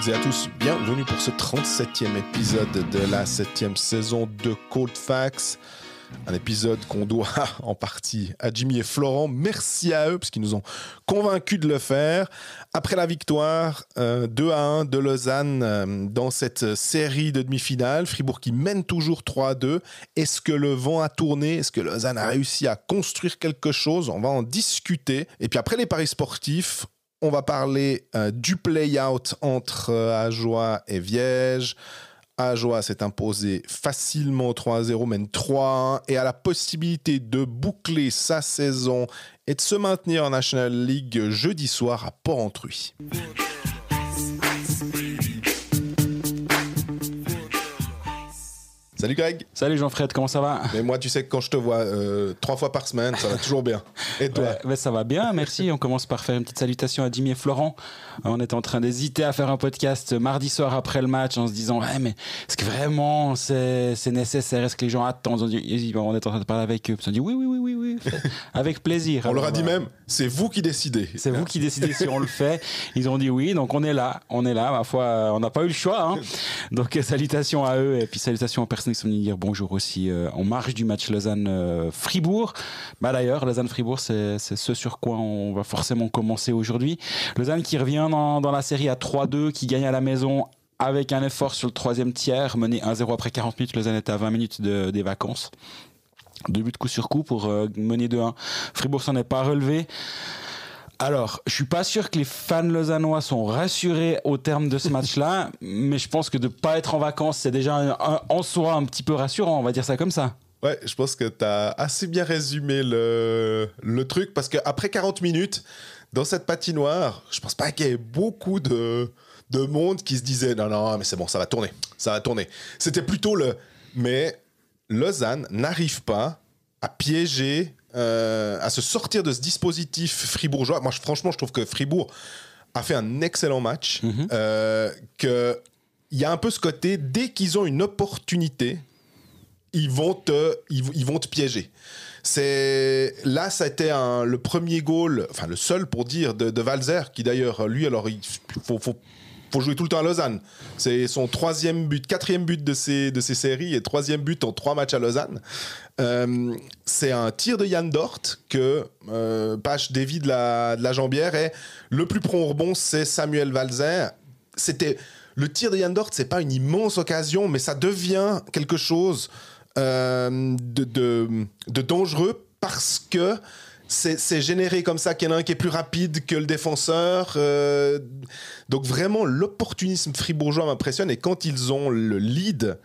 toutes et à tous, bienvenue pour ce 37e épisode de la 7e saison de Cold Facts. Un épisode qu'on doit en partie à Jimmy et Florent. Merci à eux parce qu'ils nous ont convaincus de le faire. Après la victoire 2-1 de Lausanne dans cette série de demi-finales, Fribourg qui mène toujours 3-2. Est-ce que le vent a tourné? Est-ce que Lausanne a réussi à construire quelque chose? On va en discuter. Et puis après les paris sportifs, on va parler du play-out entre Ajoie et Viège. Ajoie s'est imposé facilement 3-0, mène 3-1 et a la possibilité de boucler sa saison et de se maintenir en National League jeudi soir à Port-Entruy. Salut Greg. Salut Jean-Fred, comment ça va? Mais moi, tu sais que quand je te vois 3 fois par semaine, ça va toujours bien. Et toi? Ouais, ça va bien, merci. On commence par faire une petite salutation à Jimmy et Florent. On était en train d'hésiter à faire un podcast mardi soir après le match en se disant ouais, mais est-ce que vraiment c'est nécessaire? Est-ce que les gens attendent? On est en train de parler avec eux. Ils ont dit oui, avec plaisir. On leur a dit même, c'est vous qui décidez. C'est vous qui décidez si on le fait. Ils ont dit oui, donc on est là. Ma foi, on n'a pas eu le choix. Hein. Donc salutations à eux et puis salutations aux personnes qui sont venues dire bonjour aussi en marge du match Lausanne-Fribourg. D'ailleurs, Lausanne-Fribourg, c'est ce sur quoi on va forcément commencer aujourd'hui. Lausanne qui revient dans la série à 3-2, qui gagne à la maison avec un effort sur le troisième tiers, mené 1-0 après 40 minutes. Lausanne était à 20 minutes des vacances. 2 buts coup sur coup pour mener 2-1. Fribourg s'en est pas relevé. Alors, je suis pas sûr que les fans lausannois sont rassurés au terme de ce match-là, mais je pense que de pas être en vacances, c'est déjà en soi un petit peu rassurant, on va dire ça comme ça. Ouais, je pense que tu as assez bien résumé le truc, parce qu'après 40 minutes, dans cette patinoire, je pense pas qu'il y ait beaucoup de monde qui se disait « Non, mais c'est bon, ça va tourner. C'était plutôt mais Lausanne n'arrive pas à piéger, à se sortir de ce dispositif fribourgeois. Moi, franchement, je trouve que Fribourg a fait un excellent match. Il y a un peu ce côté, dès qu'ils ont une opportunité, ils vont te piéger. Là, ça a été le premier goal, enfin le seul pour dire, de Walser, qui d'ailleurs, lui, alors il faut jouer tout le temps à Lausanne. C'est son 4e but de ces séries et 3e but en 3 matchs à Lausanne. C'est un tir de Yann Dort que Pache dévie de la jambière et le plus prompt au rebond, c'est Samuel Walser. Le tir de Yann Dort, c'est pas une immense occasion, mais ça devient quelque chose de dangereux parce que c'est généré comme ça qu'il y en a un qui est plus rapide que le défenseur. Donc vraiment, l'opportunisme fribourgeois m'impressionne. Et quand ils ont le lead,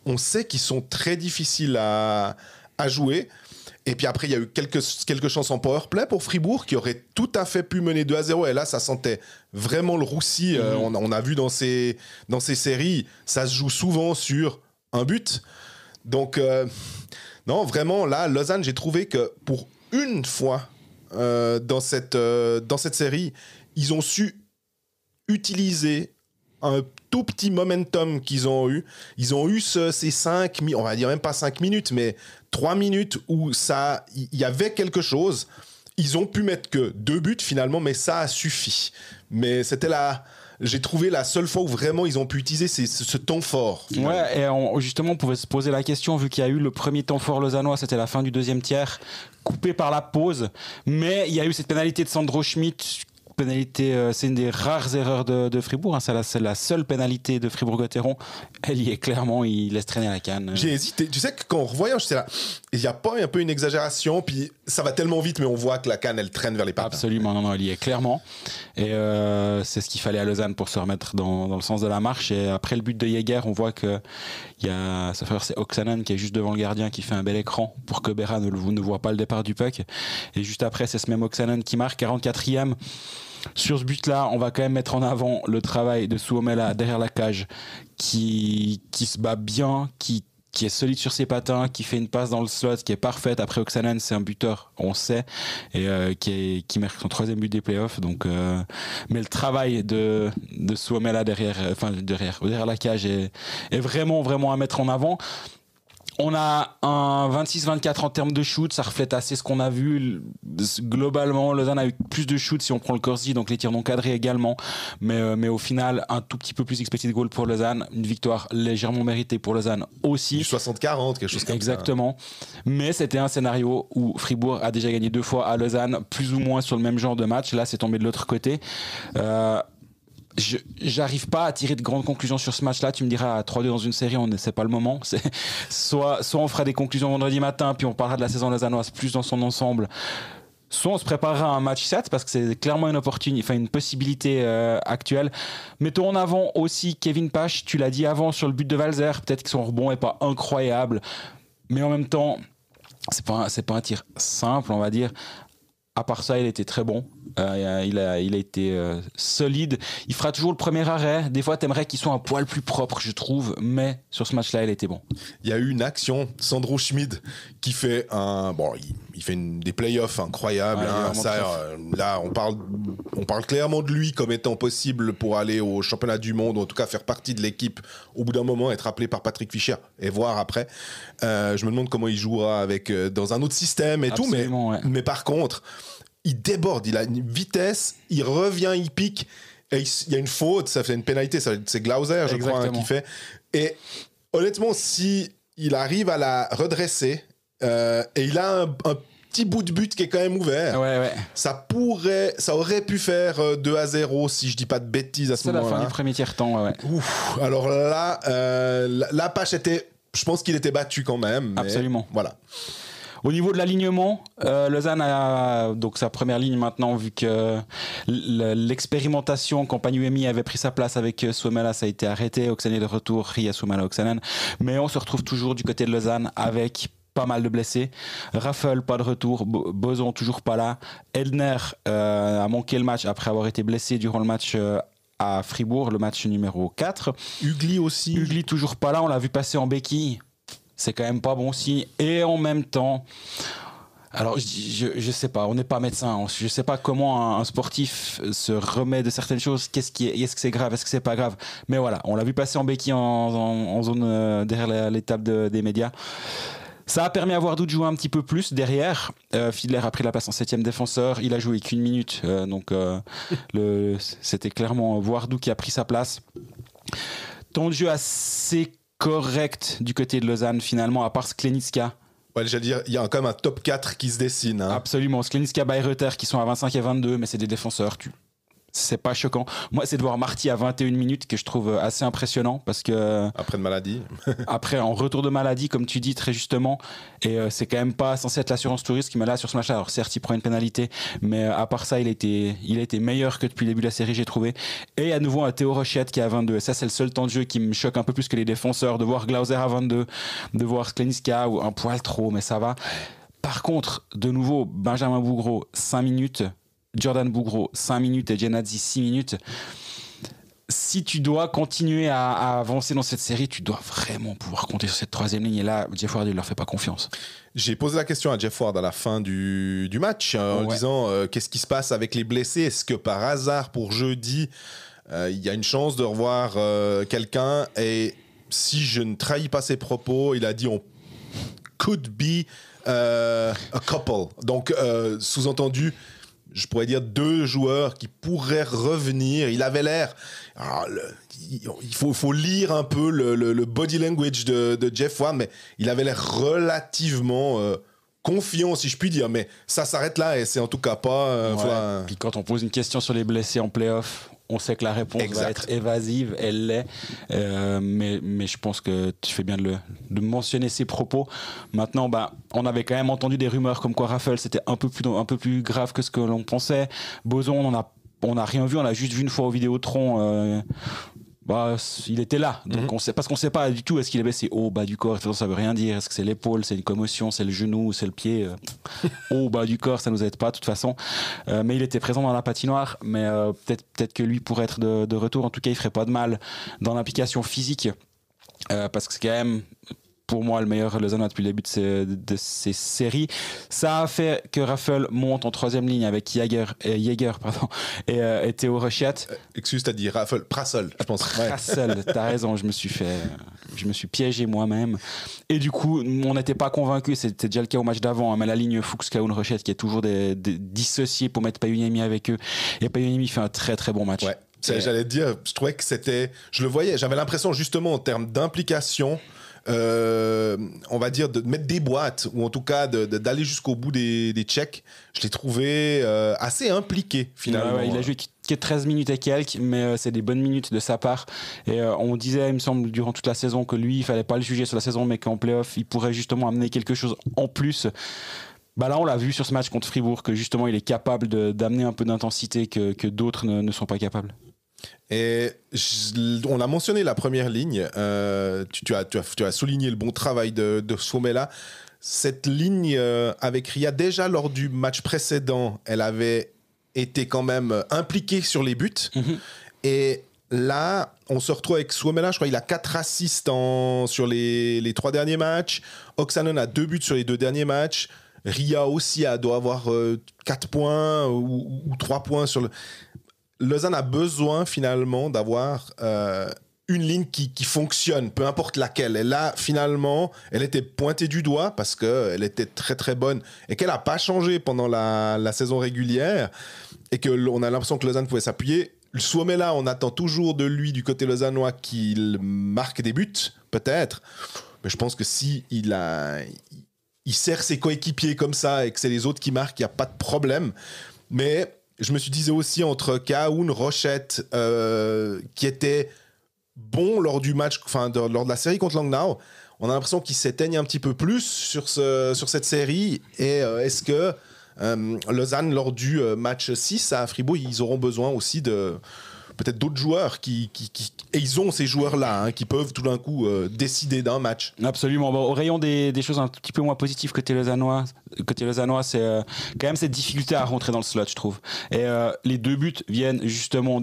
on sait qu'ils sont très difficiles à jouer. Et puis après, il y a eu quelques chances en powerplay pour Fribourg qui aurait tout à fait pu mener 2-0. Et là, ça sentait vraiment le roussi. On a vu dans ces séries, ça se joue souvent sur un but. Donc, non, vraiment, là, Lausanne, j'ai trouvé que pour une fois dans cette série, ils ont su utiliser un tout petit momentum qu'ils ont eu. Ils ont eu ces 5 minutes, on va dire même pas 5 minutes, mais 3 minutes où il y avait quelque chose. Ils ont pu mettre que 2 buts finalement, mais ça a suffi. Mais c'était j'ai trouvé la seule fois où vraiment ils ont pu utiliser ce temps fort. Finalement. Ouais, et justement, on pouvait se poser la question, vu qu'il y a eu le premier temps fort lausannois, c'était la fin du 2e tiers, coupé par la pause. Mais il y a eu cette pénalité de Sandro Schmidt. C'est une des rares erreurs de Fribourg. Hein. C'est la seule pénalité de Fribourg-Gotteron. Elle y est clairement, il laisse traîner la canne. J'ai hésité. Tu sais que quand en revoyant, j'étais là, il n'y a pas un peu une exagération, puis ça va tellement vite, mais on voit que la canne, elle traîne vers les patins. Absolument, non, elle y est clairement. Et c'est ce qu'il fallait à Lausanne pour se remettre dans le sens de la marche. Et après le but de Jäger, on voit que c'est Oksanen qui est juste devant le gardien qui fait un bel écran pour que Berra ne voit pas le départ du puck. Et juste après, c'est ce même Oksanen qui marque, 44e. Sur ce but-là, on va quand même mettre en avant le travail de Suomela derrière la cage qui se bat bien, qui est solide sur ses patins, qui fait une passe dans le slot qui est parfaite. Après, Oksanen, c'est un buteur, on sait, et qui marque son 3e but des playoffs. Donc, mais le travail de Suomela derrière la cage est vraiment, vraiment à mettre en avant. On a un 26-24 en termes de shoot, ça reflète assez ce qu'on a vu. Globalement, Lausanne a eu plus de shoot si on prend le Corsi, donc les tirs non cadrés également. Mais au final, un tout petit peu plus expected goal pour Lausanne. Une victoire légèrement méritée pour Lausanne aussi. Du 60-40, quelque chose comme Exactement. Mais c'était un scénario où Fribourg a déjà gagné 2 fois à Lausanne, plus ou moins sur le même genre de match. Là, c'est tombé de l'autre côté. J'arrive pas à tirer de grandes conclusions sur ce match-là. Tu me diras à 3-2 dans une série, c'est pas le moment. Soit on fera des conclusions vendredi matin, puis on parlera de la saison lausannoise plus dans son ensemble. Soit on se préparera à un match 7 parce que c'est clairement une possibilité actuelle. Mettons en avant aussi Kevin Pache. Tu l'as dit avant sur le but de Walser. Peut-être que son rebond est pas incroyable, mais en même temps, c'est pas un tir simple, on va dire. À part ça, il était très bon. Il a été solide. Il fera toujours le premier arrêt. Des fois, t'aimerais qu'il soit un poil plus propre, je trouve. Mais sur ce match-là, il était bon. Il y a eu une action, Sandro Schmid, qui fait il fait des playoffs incroyables. Là, on parle clairement de lui comme étant possible pour aller au championnat du monde, ou en tout cas faire partie de l'équipe. Au bout d'un moment, être appelé par Patrick Fischer et voir après. Je me demande comment il jouera dans un autre système et Absolument, tout. Mais par contre, il déborde, il a une vitesse, il revient, il pique, et il y a une faute, ça fait une pénalité, c'est Glauser, je crois, qui fait. Et honnêtement, si il arrive à la redresser, et il a un petit bout de but qui est quand même ouvert, ça aurait pu faire 2-0 si je dis pas de bêtises à ce moment-là. C'est la fin du premier tiers-temps, Ouf, alors là, la Pache je pense qu'il était battu quand même. Mais absolument. Voilà. Au niveau de l'alignement, Lausanne a donc sa première ligne maintenant, vu que l'expérimentation quand Uemi avait pris sa place avec Suomela, ça a été arrêté. Oksanen est de retour, Ria Suomela Oksanen. Mais on se retrouve toujours du côté de Lausanne avec pas mal de blessés. Raffel, pas de retour. Boson, toujours pas là. Eldner a manqué le match après avoir été blessé durant le match à Fribourg, le match numéro 4. Ugly aussi. Ugly, toujours pas là. On l'a vu passer en béquille. C'est quand même pas bon signe. Et en même temps, alors je sais pas, on n'est pas médecin. Je sais pas comment un sportif se remet de certaines choses. Est-ce que c'est grave, est-ce que c'est pas grave? Mais voilà, on l'a vu passer en béquille en zone derrière l'étape des médias. Ça a permis à Wardou de jouer un petit peu plus derrière. Fiedler a pris la place en 7e défenseur. Il a joué qu'1 minute. C'était clairement Wardou qui a pris sa place. Temps de jeu assez correct du côté de Lausanne finalement, à part Sklenicka. Ouais, j'allais dire, il y a quand même un top 4 qui se dessine. Hein. Absolument, Sklenicka, Bayreuther qui sont à 25 et 22, mais c'est des défenseurs. C'est pas choquant. Moi, c'est de voir Marty à 21 minutes que je trouve assez impressionnant parce que. Après de maladie. Après, en retour de maladie, comme tu dis très justement. Et c'est quand même pas censé être l'assurance touriste qui met là sur ce match-là. Alors, certes, il prend une pénalité, mais à part ça, il a été meilleur que depuis le début de la série, j'ai trouvé. Et à nouveau, un Théo Rochette qui est à 22. Et ça, c'est le seul temps de jeu qui me choque un peu plus que les défenseurs. De voir Glauser à 22, de voir Sklenicka ou un poil trop, mais ça va. Par contre, de nouveau, Benjamin Bougro, 5 minutes. Jordan Bougro 5 minutes et Genadzi 6 minutes. Si tu dois continuer à avancer dans cette série, tu dois vraiment pouvoir compter sur cette 3e ligne. Et là, Jeff Ward, il ne leur fait pas confiance. J'ai posé la question à Jeff Ward à la fin du match en disant qu'est-ce qui se passe avec les blessés? Est-ce que par hasard, pour jeudi, il y a une chance de revoir quelqu'un? Et si je ne trahis pas ses propos, il a dit on could be a couple. Donc, sous-entendu, je pourrais dire 2 joueurs qui pourraient revenir. Il avait l'air... il faut lire un peu le body language de Jeff Ward, mais il avait l'air relativement confiant, si je puis dire. Mais ça s'arrête là et c'est en tout cas pas... Puis quand on pose une question sur les blessés en play-off, on sait que la réponse va être évasive, elle l'est. Mais je pense que tu fais bien de mentionner ces propos. Maintenant, on avait quand même entendu des rumeurs comme quoi Raffel, c'était un peu plus grave que ce que l'on pensait. Boson, on n'a rien vu, on l'a juste vu une fois au Vidéotron. Il était là. Donc parce qu'on ne sait pas du tout est-ce qu'il est blessé au bas du corps. Ça veut rien dire. Est-ce que c'est l'épaule, c'est une commotion, c'est le genou, c'est le pied au bas du corps, ça nous aide pas de toute façon. Mais il était présent dans la patinoire. Mais peut-être que lui pourrait être de retour. En tout cas, il ferait pas de mal dans l'implication physique parce que c'est quand même pour moi le meilleur Lausannois depuis le début de ces séries. Ça a fait que Raffel monte en troisième ligne avec Jaeger et Théo Rochette. Excuse, t'as dit Raffel, Prassel, je pense. Prassel, t'as raison, je me suis piégé moi-même. Et du coup, on n'était pas convaincus, c'était déjà le cas au match d'avant, hein, mais la ligne Fuchs, Kaoun, Rochette qui est toujours dissociée pour mettre Payuniemi avec eux. Et Payuniemi fait un très très bon match. Ouais. J'allais te dire, je trouvais que c'était. Je le voyais, j'avais l'impression justement en termes d'implication, on va dire de mettre des boîtes, ou en tout cas d'aller jusqu'au bout des checks. Je l'ai trouvé assez impliqué finalement. Ouais, il a joué que 13 minutes et quelques, mais c'est des bonnes minutes de sa part. Et on disait, il me semble, durant toute la saison que lui, il fallait pas le juger sur la saison, mais qu'en play-off, il pourrait justement amener quelque chose en plus. Bah là, on l'a vu sur ce match contre Fribourg, que justement, il est capable d'amener un peu d'intensité que d'autres ne sont pas capables. Et on a mentionné la première ligne. Tu as souligné le bon travail de Suomela. Cette ligne avec Ria, déjà lors du match précédent, elle avait été quand même impliquée sur les buts. Mm-hmm. Et là, on se retrouve avec Suomela. Je crois qu'il a 4 assists sur les 3 derniers matchs. Oksanen a 2 buts sur les 2 derniers matchs. Ria aussi doit avoir 4 points ou 3 points sur le... Lausanne a besoin finalement d'avoir une ligne qui fonctionne, peu importe laquelle. Et là, finalement, elle était pointée du doigt parce qu'elle était très très bonne et qu'elle n'a pas changé pendant la saison régulière et qu'on a l'impression que Lausanne pouvait s'appuyer. Le Suomela, on attend toujours de lui du côté lausannois qu'il marque des buts, peut-être. Mais je pense que si il sert ses coéquipiers comme ça et que c'est les autres qui marquent, il n'y a pas de problème. Mais... je me suis dit aussi entre Kaoun, Rochette, qui était bon lors du match, lors de la série contre Langnau, on a l'impression qu'ils s'éteignent un petit peu plus sur cette série. Et est-ce que Lausanne, lors du match 6 à Fribourg, ils auront besoin aussi de peut-être d'autres joueurs et ils ont ces joueurs-là qui peuvent tout d'un coup décider d'un match. Absolument. Bon, au rayon des choses un petit peu moins positives côté lausannois, c'est quand même cette difficulté à rentrer dans le slot, je trouve. Et les 2 buts viennent justement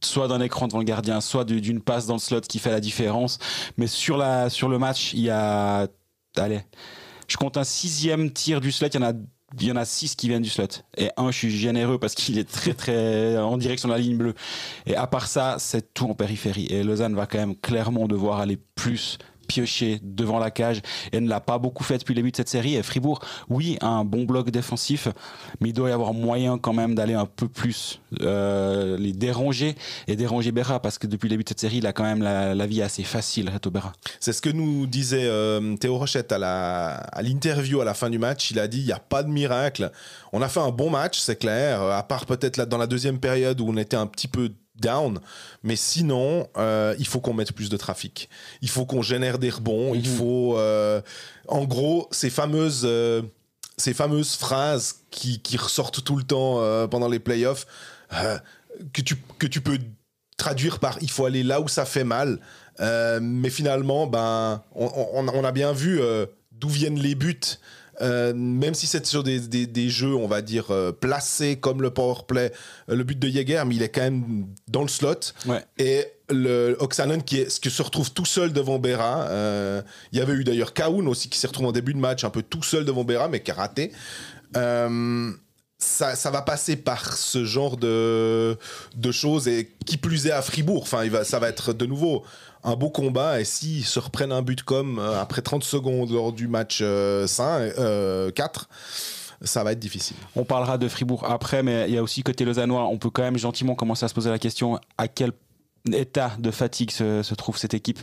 soit d'un écran devant le gardien, soit d'une passe dans le slot qui fait la différence. Mais sur le match, il y a... Allez, je compte un 6e tir du slot, il y en a 6 qui viennent du slot. Et je suis généreux parce qu'il est très très en direction de la ligne bleue. Et à part ça, c'est tout en périphérie. Et Lausanne va quand même clairement devoir aller plus piocher devant la cage et ne l'a pas beaucoup fait depuis le début de cette série. Et Fribourg, oui, a un bon bloc défensif, mais il doit y avoir moyen quand même d'aller un peu plus les déranger et déranger Berra, parce que depuis le début de cette série, il a quand même la vie assez facile, Reto Berra. C'est ce que nous disait Théo Rochette à l'interview à la fin du match. Il a dit, il n'y a pas de miracle. On a fait un bon match, c'est clair, à part peut-être dans la deuxième période où on était un petit peu down, mais sinon il faut qu'on mette plus de trafic, il faut qu'on génère des rebonds, il faut en gros ces fameuses phrases qui ressortent tout le temps pendant les playoffs, que tu peux traduire par il faut aller là où ça fait mal, mais finalement on a bien vu d'où viennent les buts. Même si c'est sur des jeux, on va dire, placés comme le powerplay, le but de Jaeger, mais il est quand même dans le slot. Ouais. Et le Oksanen qui se retrouve tout seul devant Berra. Il y avait eu d'ailleurs Kaoun aussi qui s'est retrouvé en début de match un peu tout seul devant Berra, mais qui a raté. Ça va passer par ce genre de choses, et qui plus est à Fribourg. Enfin, ça va être de nouveau un beau combat, et s'ils se reprennent un but comme après 30 secondes lors du match 4, ça va être difficile. On parlera de Fribourg après, mais il y a aussi côté lausannois, on peut quand même gentiment commencer à se poser la question à quel état de fatigue se trouve cette équipe,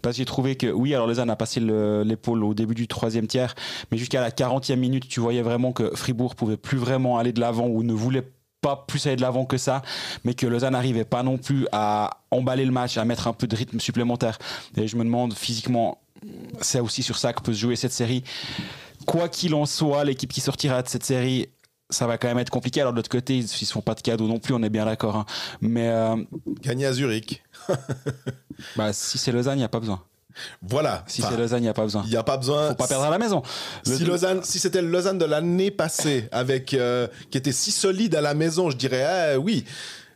parce que j'ai trouvé que oui, alors Lausanne a passé l'épaule au début du 3e tiers, mais jusqu'à la 40e minute tu voyais vraiment que Fribourg pouvait plus vraiment aller de l'avant, ou ne voulait pas plus aller de l'avant que ça, mais que Lausanne n'arrivait pas non plus à emballer le match, à mettre un peu de rythme supplémentaire. Et je me demande physiquement, c'est aussi sur ça que peut se jouer cette série. Quoi qu'il en soit, l'équipe qui sortira de cette série, ça va quand même être compliqué. Alors de l'autre côté, ils ne se font pas de cadeaux non plus, on est bien d'accord, hein. Mais gagner à Zurich. Si c'est Lausanne, il n'y a pas besoin. Voilà. Si c'est Lausanne, il n'y a pas besoin. Il n'y a pas besoin. Faut pas perdre à la maison. Si c'était le Lausanne de l'année passée, qui était si solide à la maison, je dirais oui.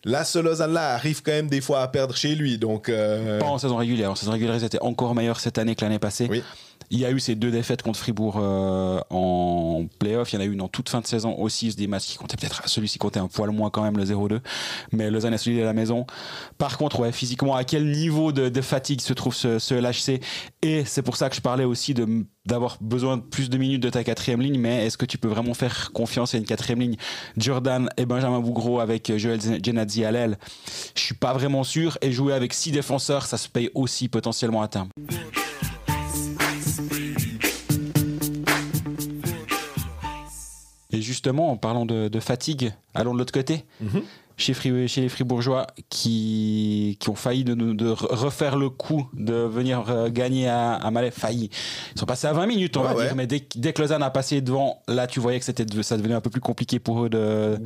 là, ce Lausanne-là arrive quand même des fois à perdre chez lui. Donc, Pas en saison régulière. En saison régulière, ils étaient encore meilleurs cette année que l'année passée. Oui. Il y a eu ces 2 défaites contre Fribourg en play-off. Il y en a eu en toute fin de saison aussi, des matchs qui comptaient peut-être. Celui-ci comptait un poil moins quand même, le 0-2. Mais Lausanne est solide à la maison. Par contre, ouais, physiquement, à quel niveau de fatigue se trouve ce LHC? Et c'est pour ça que je parlais aussi d'avoir besoin de plus de minutes de ta 4e ligne. Mais est-ce que tu peux vraiment faire confiance à une 4e ligne? Jordan et Benjamin Bougro avec Joël Genadzi à l'aile. Je suis pas vraiment sûr. Et jouer avec 6 défenseurs, ça se paye aussi potentiellement à terme. Et justement, en parlant de fatigue, allons de l'autre côté. Chez les Fribourgeois qui ont failli de refaire le coup de venir gagner à Malais. Failli. Ils sont passés à 20 minutes, on va dire. Mais dès que Lausanne a passé devant, là, tu voyais que ça devenait un peu plus compliqué pour eux de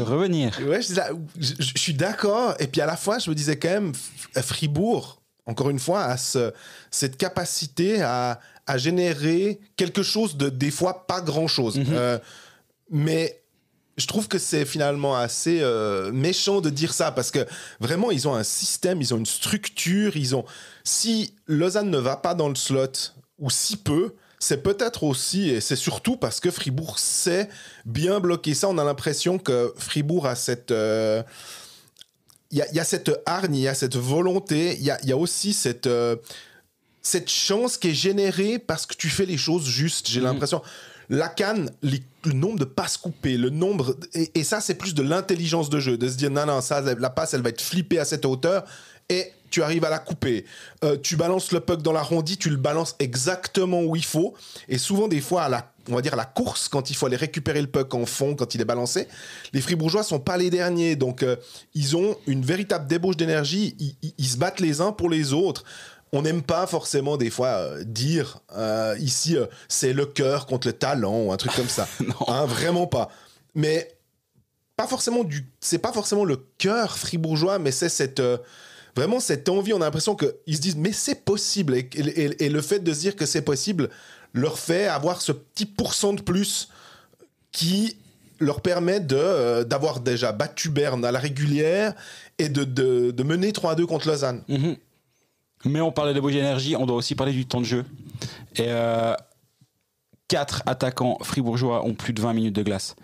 revenir. Ouais, je suis d'accord. Et puis à la fois, je me disais quand même, Fribourg, encore une fois, a cette capacité à générer quelque chose de, des fois, pas grand-chose. Mais je trouve que c'est finalement assez méchant de dire ça, parce que vraiment, ils ont un système, ils ont une structure, si Lausanne ne va pas dans le slot, ou si peu, c'est peut-être aussi, et c'est surtout parce que Fribourg sait bien bloquer ça. On a l'impression que Fribourg a cette... Il y a cette hargne, il y a cette volonté, il y a aussi cette chance qui est générée parce que tu fais les choses justes. J'ai l'impression... La canne, le nombre de passes coupées, le nombre... Et ça, c'est plus de l'intelligence de jeu, de se dire, non, ça, la passe, elle va être flippée à cette hauteur, et tu arrives à la couper. Tu balances le puck dans l'arrondi, tu le balances exactement où il faut, et souvent, des fois, on va dire à la course, quand il faut aller récupérer le puck en fond, quand il est balancé, les Fribourgeois sont pas les derniers, donc ils ont une véritable débauche d'énergie, ils se battent les uns pour les autres. On n'aime pas forcément des fois dire ici c'est le cœur contre le talent ou un truc comme ça. Hein, vraiment pas. Mais c'est pas forcément le cœur fribourgeois, mais c'est vraiment cette envie. On a l'impression qu'ils se disent mais c'est possible, et le fait de se dire que c'est possible leur fait avoir ce petit pourcent de plus qui leur permet d'avoir déjà battu Berne à la régulière et de mener 3-2 contre Lausanne. Mais on parlait de bougie d'énergie, on doit aussi parler du temps de jeu. Et 4 attaquants fribourgeois ont plus de 20 minutes de glace.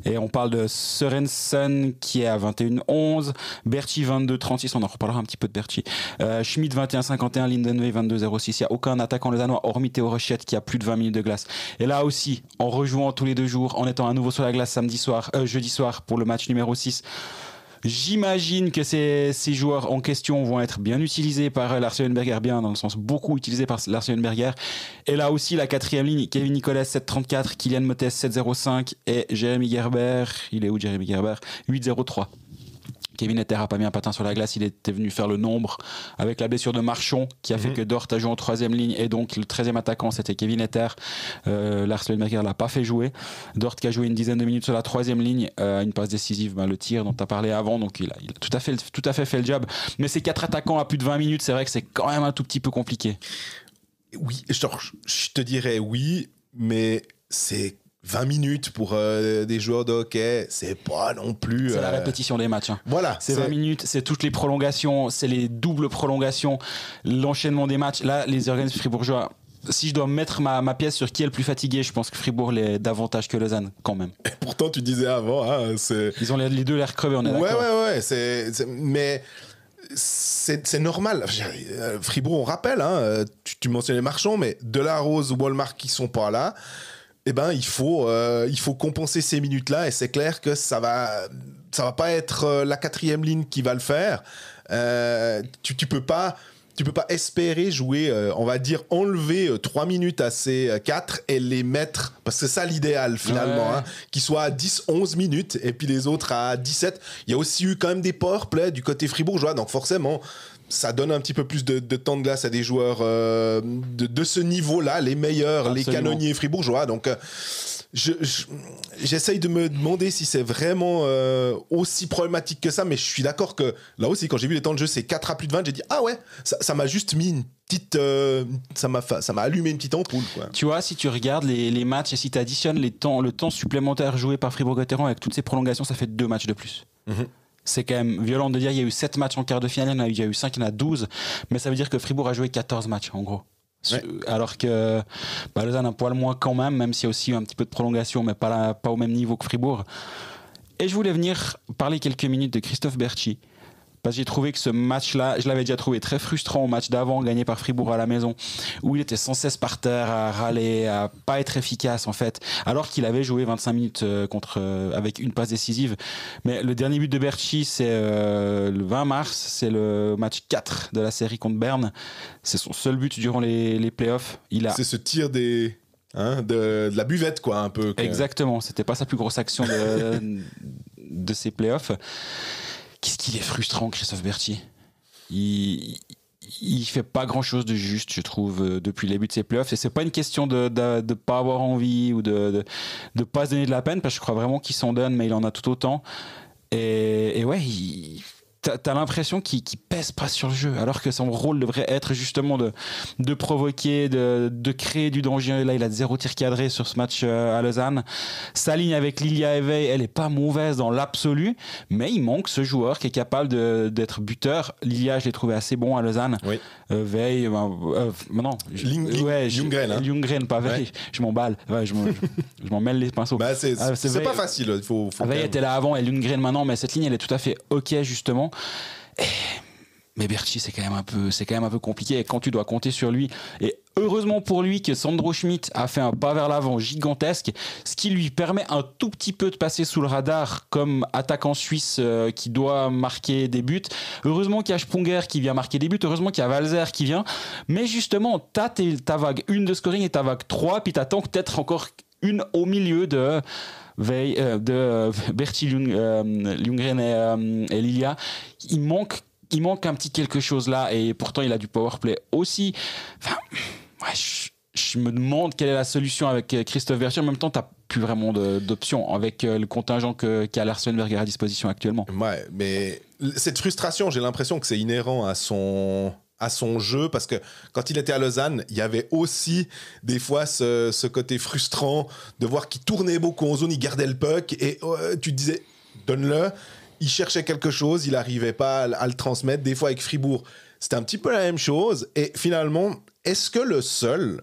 Et on parle de Sørensen qui est à 21-11, Berchi 22-36, on en reparlera un petit peu de Berchi, Schmidt 21-51, Lindenwey 22-06. Il n'y a aucun attaquant lausannois, hormis Théo Rochette, qui a plus de 20 minutes de glace. Et là aussi, en rejouant tous les 2 jours, en étant à nouveau sur la glace jeudi soir pour le match numéro 6, j'imagine que ces joueurs en question vont être bien utilisés par Lars Eulenberger, bien dans le sens beaucoup utilisés par Lars Eulenberger. Et là aussi, la 4e ligne, Kevin Nicolas 7,34, Kylian Mottes 7,05 et Jérémy Gerber, il est où Jérémy Gerber 8,03. Kevin Etter a pas mis un patin sur la glace, il était venu faire le nombre avec la blessure de Marchon qui a fait que Dort a joué en 3e ligne, et donc le 13e attaquant c'était Kevin Etter. Lars Lundberger l'a pas fait jouer. Dort qui a joué une dizaine de minutes sur la 3e ligne, une passe décisive, le tir dont tu as parlé avant, donc il a tout à fait fait le job. Mais ces 4 attaquants à plus de 20 minutes, c'est vrai que c'est quand même un tout petit peu compliqué. Oui, je te dirais oui, mais c'est 20 minutes pour des joueurs de hockey, c'est pas non plus... C'est la répétition des matchs. Voilà. C'est 20 minutes, c'est toutes les prolongations, c'est les doubles prolongations, l'enchaînement des matchs. Là, les organismes fribourgeois, si je dois mettre ma pièce sur qui est le plus fatigué, je pense que Fribourg l'est davantage que Lausanne, quand même. Et pourtant, tu disais avant, c'est... Ils ont les deux l'air crevés, on est d'accord. Ouais, mais... C'est normal. Fribourg, on rappelle, tu mentionnais Marchand, mais Delarose ou Walmart qui sont pas là, eh ben, il faut compenser ces minutes-là, et c'est clair que ça va pas être la 4e ligne qui va le faire. Tu peux pas espérer jouer, on va dire, enlever 3 minutes à ces 4 et les mettre, parce que c'est ça l'idéal finalement, qu'ils soient à 10-11 minutes et puis les autres à 17. Il y a aussi eu quand même des powerplays du côté fribourgeois, donc forcément ça donne un petit peu plus de temps de glace à des joueurs de ce niveau-là, les meilleurs, Absolument. Les canonniers fribourgeois. Donc j'essaye de me demander si c'est vraiment aussi problématique que ça, mais je suis d'accord que là aussi, quand j'ai vu les temps de jeu, c'est 4 à plus de 20, j'ai dit ah ouais, ça m'a juste mis une petite... ça m'a allumé une petite ampoule, quoi. Tu vois, si tu regardes les matchs et si tu additionnes le temps supplémentaire joué par Fribourg-Gotteron avec toutes ces prolongations, ça fait 2 matchs de plus. C'est quand même violent de dire il y a eu 7 matchs en quart de finale, il y en a eu 5, il y en a 12, mais ça veut dire que Fribourg a joué 14 matchs en gros. Ouais. Alors que Lausanne un poil moins quand même s'il y a aussi un petit peu de prolongation, mais pas au même niveau que Fribourg. Et je voulais venir parler quelques minutes de Christophe Berchi. Parce que j'ai trouvé que ce match-là, je l'avais déjà trouvé très frustrant au match d'avant, gagné par Fribourg à la maison, où il était sans cesse par terre, à râler, à pas être efficace en fait, alors qu'il avait joué 25 minutes avec une passe décisive. Mais le dernier but de Berchi, c'est le 20 mars, c'est le match 4 de la série contre Berne. C'est son seul but durant les playoffs. C'est ce tir de la buvette, quoi, un peu. Exactement, c'était pas sa plus grosse action de ces playoffs. Qu'est-ce qu'il est frustrant, Christophe Berchi. Il fait pas grand-chose de juste, je trouve, depuis le début de ses playoffs. Et c'est pas une question de pas avoir envie ou de pas se donner de la peine, parce que je crois vraiment qu'il s'en donne, mais il en a tout autant. Et ouais, t'as l'impression qu'il pèse pas sur le jeu, alors que son rôle devrait être justement de provoquer, de créer du danger. Là, il a 0 tir cadré sur ce match à Lausanne. Sa ligne avec Lilia Evey, elle est pas mauvaise dans l'absolu, mais il manque ce joueur qui est capable d'être buteur. Lilia, je l'ai trouvé assez bon à Lausanne. Oui. Veil, Ljunggren, pas Veil. Ouais. Je m'emballe. Ouais, je m'en mêle les pinceaux. Bah, c'est pas facile. Il faut Veil était là avant et Ljunggren maintenant, mais cette ligne, elle est tout à fait OK, justement. Mais Berchi, c'est quand même un peu compliqué, et quand tu dois compter sur lui, et heureusement pour lui que Sandro Schmidt a fait un pas vers l'avant gigantesque, ce qui lui permet un tout petit peu de passer sous le radar comme attaquant suisse qui doit marquer des buts. Heureusement qu'il y a Sprunger qui vient marquer des buts, heureusement qu'il y a Walzer qui vient, mais justement t'as ta vague 1 de scoring et ta vague 3, puis t'attends peut-être encore une au milieu de Berchi, Ljunggren et Lilia. Il manque un petit quelque chose là, et pourtant il a du powerplay aussi. Enfin, ouais, je me demande quelle est la solution avec Christophe Berchi. En même temps, t'as plus vraiment d'options avec le contingent qu'a l'Arsvenberger à disposition actuellement. Ouais, mais cette frustration, j'ai l'impression que c'est inhérent à son jeu, parce que quand il était à Lausanne, il y avait aussi des fois ce côté frustrant de voir qu'il tournait beaucoup en zone, il gardait le puck et tu te disais donne-le, il cherchait quelque chose, il n'arrivait pas à le transmettre. Des fois avec Fribourg, c'était un petit peu la même chose, et finalement, est-ce que le seul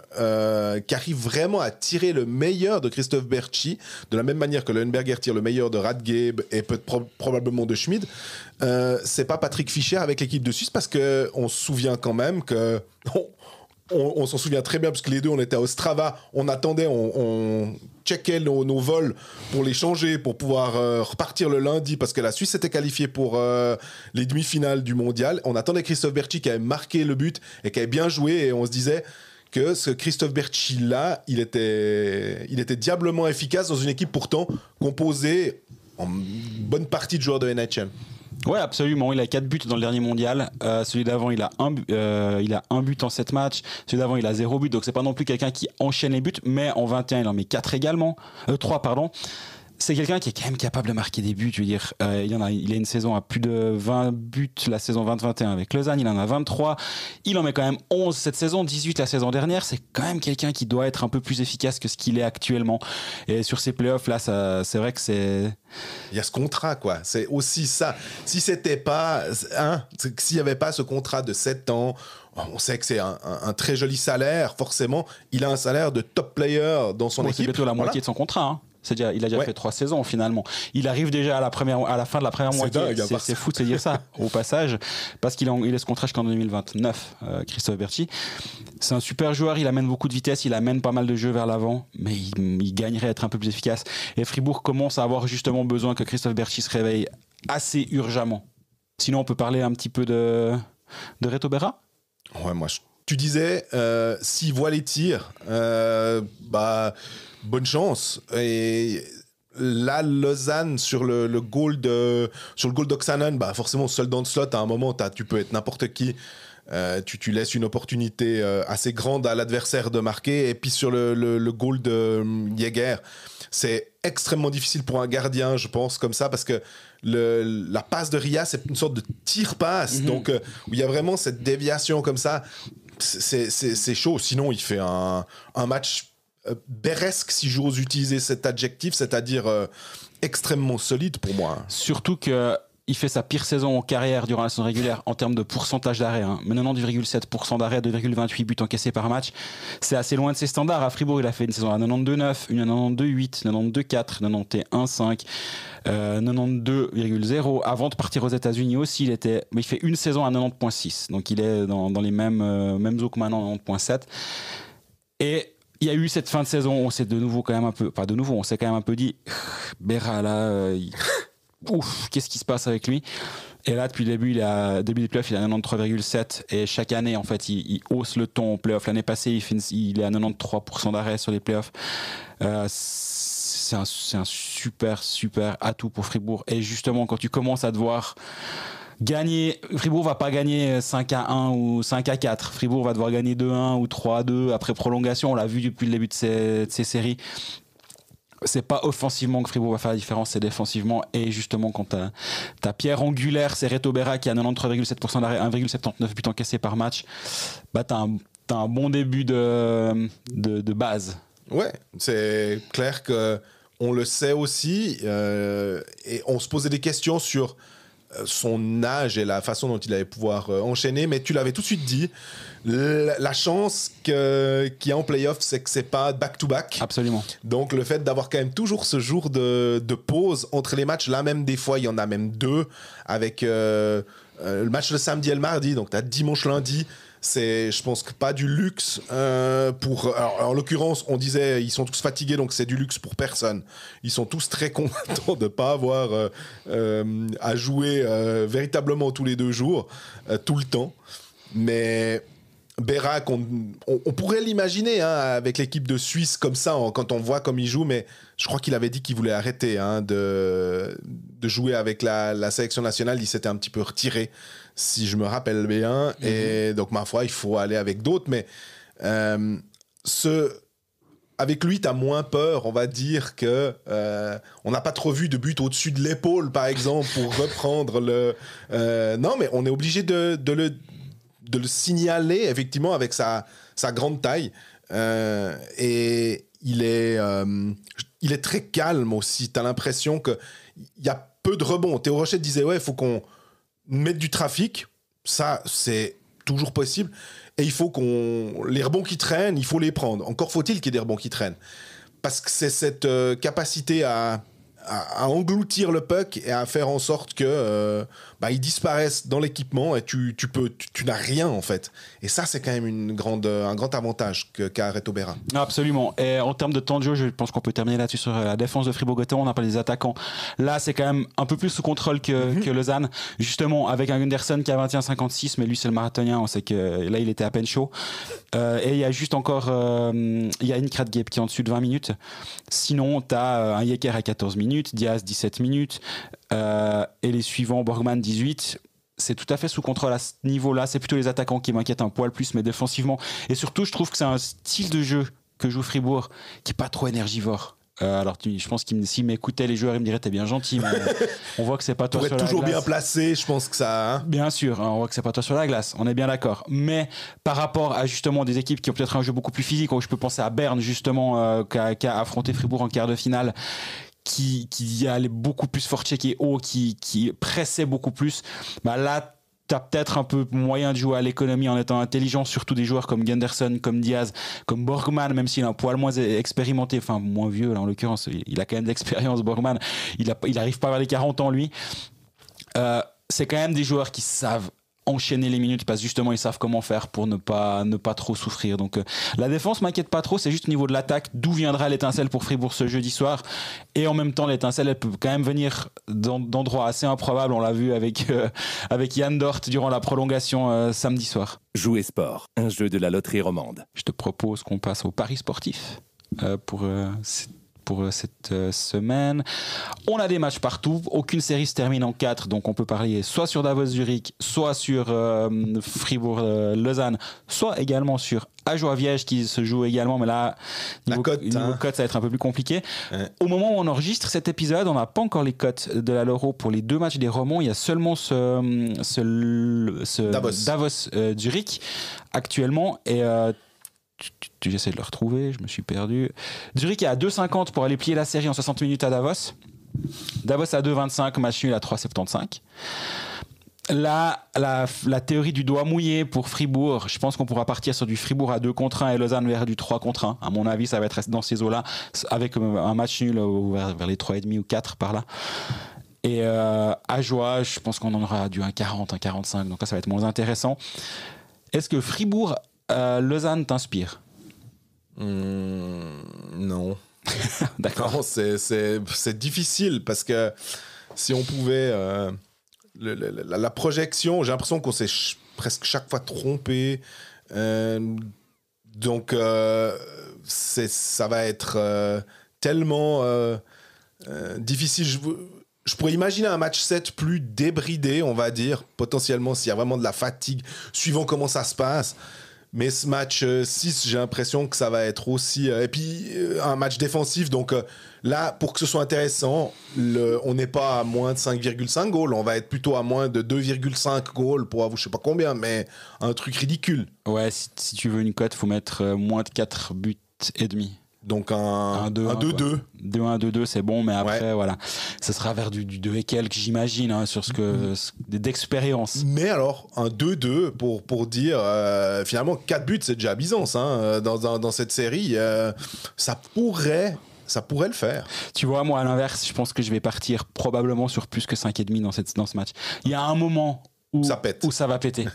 qui arrive vraiment à tirer le meilleur de Christophe Berchi, de la même manière que Leuenberger tire le meilleur de Radgeb et probablement de Schmid, c'est pas Patrick Fischer avec l'équipe de Suisse, parce qu'on se souvient quand même que... On s'en souvient très bien, parce que les deux, on était à Ostrava, on attendait, on checkait nos vols pour les changer, pour pouvoir repartir le lundi, parce que la Suisse s'était qualifiée pour les demi-finales du mondial. On attendait Christophe Berchi qui avait marqué le but et qui avait bien joué, et on se disait que ce Christophe Berchi-là, il était diablement efficace dans une équipe pourtant composée en bonne partie de joueurs de NHL. Ouais, absolument. Il a 4 buts dans le dernier mondial. Celui d'avant, il a un but en 7 matchs. Celui d'avant, il a 0 but. Donc, c'est pas non plus quelqu'un qui enchaîne les buts. Mais en 21, il en met 4 également. 3, pardon. C'est quelqu'un qui est quand même capable de marquer des buts. Je veux dire, il a une saison à plus de 20 buts, la saison 20-21 avec Lausanne. Il en a 23. Il en met quand même 11 cette saison, 18 la saison dernière. C'est quand même quelqu'un qui doit être un peu plus efficace que ce qu'il est actuellement. Et sur ces playoffs, là, c'est vrai que c'est... Il y a ce contrat, quoi. C'est aussi ça. Si c'était pas... s'il n'y avait pas ce contrat de 7 ans... On sait que c'est un très joli salaire, forcément. Il a un salaire de top player dans son équipe. C'est bientôt la moitié de son contrat, hein. C'est-à-dire, il a déjà fait 3 saisons finalement. Il arrive déjà à la fin de la première moitié. C'est fou de se dire ça au passage, parce qu'il est ce contrat jusqu'en 2029, Christophe Berchi. C'est un super joueur, il amène beaucoup de vitesse, il amène pas mal de jeux vers l'avant, mais il gagnerait à être un peu plus efficace. Et Fribourg commence à avoir justement besoin que Christophe Berchi se réveille assez urgemment. Sinon, on peut parler un petit peu de Reto Berra. Ouais, tu disais, s'il voit les tirs, bonne chance. Et là, Lausanne, sur le goal d'Oksanen, forcément, seul dans le slot, à un moment, tu peux être n'importe qui. Tu laisses une opportunité assez grande à l'adversaire de marquer. Et puis sur le goal de Jäger, c'est extrêmement difficile pour un gardien, je pense, comme ça, parce que la passe de Ria, c'est une sorte de tir-passe. Donc, où il y a vraiment cette déviation comme ça, c'est chaud. Sinon, il fait un match beresque, si j'ose utiliser cet adjectif, c'est-à-dire extrêmement solide pour moi. Surtout que il fait sa pire saison en carrière durant la saison régulière en termes de pourcentage d'arrêt. Hein. Mais 90,7% d'arrêt, 2,28 buts encaissés par match. C'est assez loin de ses standards. À Fribourg, il a fait une saison à 92,9, une à 92,8, 92,4, 91,5, 92,0. Avant de partir aux États-Unis aussi, il fait une saison à 90,6. Donc il est dans les mêmes eaux que maintenant, 90,7. Et il y a eu cette fin de saison, on s'est on s'est quand même un peu dit, Berra là, ouf, qu'est-ce qui se passe avec lui? Et là, depuis le début des playoffs, il est à 93,7 et chaque année, en fait, il hausse le ton au playoff. L'année passée, il est à 93% d'arrêt sur les playoffs. C'est un super atout pour Fribourg. Et justement, quand tu commences à devoir gagner, Fribourg va pas gagner 5-1 ou 5-4. Fribourg va devoir gagner 2-1 ou 3-2 après prolongation. On l'a vu depuis le début de ces séries. C'est pas offensivement que Fribourg va faire la différence, c'est défensivement. Et justement, quand t'as pierre angulaire, c'est Reto Berra qui a 93,7% d'arrêt, 1,79 buts encaissés par match, bah t'as un bon début de base. Ouais, c'est clair que on le sait aussi, et on se posait des questions sur son âge et la façon dont il allait pouvoir enchaîner, mais tu l'avais tout de suite dit, la chance qu'il y a en play-off, c'est que c'est pas back-to-back. Absolument. Donc le fait d'avoir quand même toujours ce jour de pause entre les matchs, là même des fois il y en a même deux, avec le match le samedi et le mardi, donc tu as dimanche, lundi. C'est, je pense, que pas du luxe alors, en l'occurrence, on disait ils sont tous fatigués, donc c'est du luxe pour personne. Ils sont tous très contents de pas avoir à jouer véritablement tous les 2 jours, tout le temps. Mais Berra, on pourrait l'imaginer avec l'équipe de Suisse comme ça, quand on voit comme il joue, mais je crois qu'il avait dit qu'il voulait arrêter de jouer avec la sélection nationale. Il s'était un petit peu retiré, si je me rappelle bien. Et donc, ma foi, il faut aller avec d'autres. Mais avec lui, tu as moins peur, on va dire, que on n'a pas trop vu de but au-dessus de l'épaule, par exemple, pour reprendre le... non, mais on est obligé de le signaler, effectivement, avec sa grande taille. Et il est très calme aussi. Tu as l'impression qu'il y a peu de rebonds. Théo Rochette disait, ouais, il faut qu'on mette du trafic. Ça, c'est toujours possible. Et il faut les rebonds qui traînent, il faut les prendre. Encore faut-il qu'il y ait des rebonds qui traînent. Parce que c'est cette capacité à engloutir le puck et à faire en sorte que ils disparaissent dans l'équipement et tu n'as rien en fait. Et ça, c'est quand même un grand avantage qu'a Reto Berra. Absolument. Et en termes de temps de jeu, je pense qu'on peut terminer là-dessus sur la défense de Fribourg-Gotteron. On a parlé des attaquants. Là, c'est quand même un peu plus sous contrôle que Lausanne. Justement, avec un Gunderson qui a 21,56, mais lui, c'est le marathonien. On sait que là, il était à peine chaud. Et il y a juste encore Yannick Kratgeb qui est en dessus de 20 minutes. Sinon, tu as un Yecker à 14 minutes, Diaz 17 minutes, et les suivants, Borgman 18. C'est tout à fait sous contrôle à ce niveau-là. C'est plutôt les attaquants qui m'inquiètent un poil plus, mais défensivement. Et surtout, je trouve que c'est un style de jeu que joue Fribourg qui n'est pas trop énergivore. Alors, je pense qu'il s'il m'écoutait les joueurs, il me dirait t'es bien gentil, mais on voit que c'est pas toi sur la glace. Pour être toujours bien placé, je pense que ça. Bien sûr, on voit que c'est pas toi sur la glace. On est bien d'accord. Mais par rapport à justement des équipes qui ont peut-être un jeu beaucoup plus physique, je peux penser à Berne justement qui a affronté Fribourg en quart de finale, qui allait beaucoup plus fort checker haut, qui pressait beaucoup plus. Là, t'as peut-être un peu moyen de jouer à l'économie en étant intelligent, surtout des joueurs comme Gunderson, comme Diaz, comme Borgman, même s'il est un poil moins expérimenté, enfin moins vieux là en l'occurrence, il a quand même d'expérience Borgman, il arrive pas vers les 40 ans lui. C'est quand même des joueurs qui savent enchaîner les minutes parce que justement ils savent comment faire pour ne pas trop souffrir. Donc la défense m'inquiète pas trop, c'est juste au niveau de l'attaque d'où viendra l'étincelle pour Fribourg ce jeudi soir. Et en même temps l'étincelle elle peut quand même venir d'endroits assez improbables. On l'a vu avec Jan Dort durant la prolongation samedi soir. Jouer sport, un jeu de la loterie romande. Je te propose qu'on passe au pari sportif pour cette semaine. On a des matchs partout, aucune série se termine en 4, donc on peut parier soit sur Davos-Zurich, soit sur Fribourg-Lausanne, soit également sur Ajoie-Viège qui se joue également, mais là, niveau cote, ça va être un peu plus compliqué. Ouais. Au moment où on enregistre cet épisode, on n'a pas encore les cotes de la Loro pour les 2 matchs des Romands. Il y a seulement ce Davos-Zurich actuellement, et j'essaie de le retrouver, je me suis perdu. Zurich est à 2,50 pour aller plier la série en 60 minutes à Davos. Davos à 2,25, match nul à 3,75. Là, la théorie du doigt mouillé pour Fribourg, je pense qu'on pourra partir sur du Fribourg à 2-1 et Lausanne vers du 3-1. À mon avis, ça va être dans ces eaux-là, avec un match nul vers les 3,5 ou 4 par là. Et Ajoie, je pense qu'on en aura du 1,40, 1,45, donc là, ça va être moins intéressant. Est-ce que Fribourg, Lausanne t'inspire? Non. D'accord. Non, c'est difficile parce que si on pouvait... la projection, j'ai l'impression qu'on s'est presque chaque fois trompé. Donc, ça va être tellement difficile. Je pourrais imaginer un match 7 plus débridé, on va dire, potentiellement, s'il y a vraiment de la fatigue, suivant comment ça se passe. Mais ce match 6, j'ai l'impression que ça va être aussi... et puis, un match défensif. Donc là, pour que ce soit intéressant, on n'est pas à moins de 5,5 goals. On va être plutôt à moins de 2,5 goals pour avoir je ne sais pas combien, mais un truc ridicule. Ouais, si tu veux une cote, il faut mettre moins de 4 buts et demi. Donc un 2-2. 2-1, 2-2, c'est bon, mais après, voilà. Ça sera vers du 2 et quelques, j'imagine, hein, sur d'expérience. Mais alors, un 2-2 pour dire, finalement, 4 buts, c'est déjà Byzance hein, dans cette série. Ça pourrait le faire. Tu vois, moi, à l'inverse, je pense que je vais partir probablement sur plus que 5,5 dans ce match. Il y a un moment où ça va péter.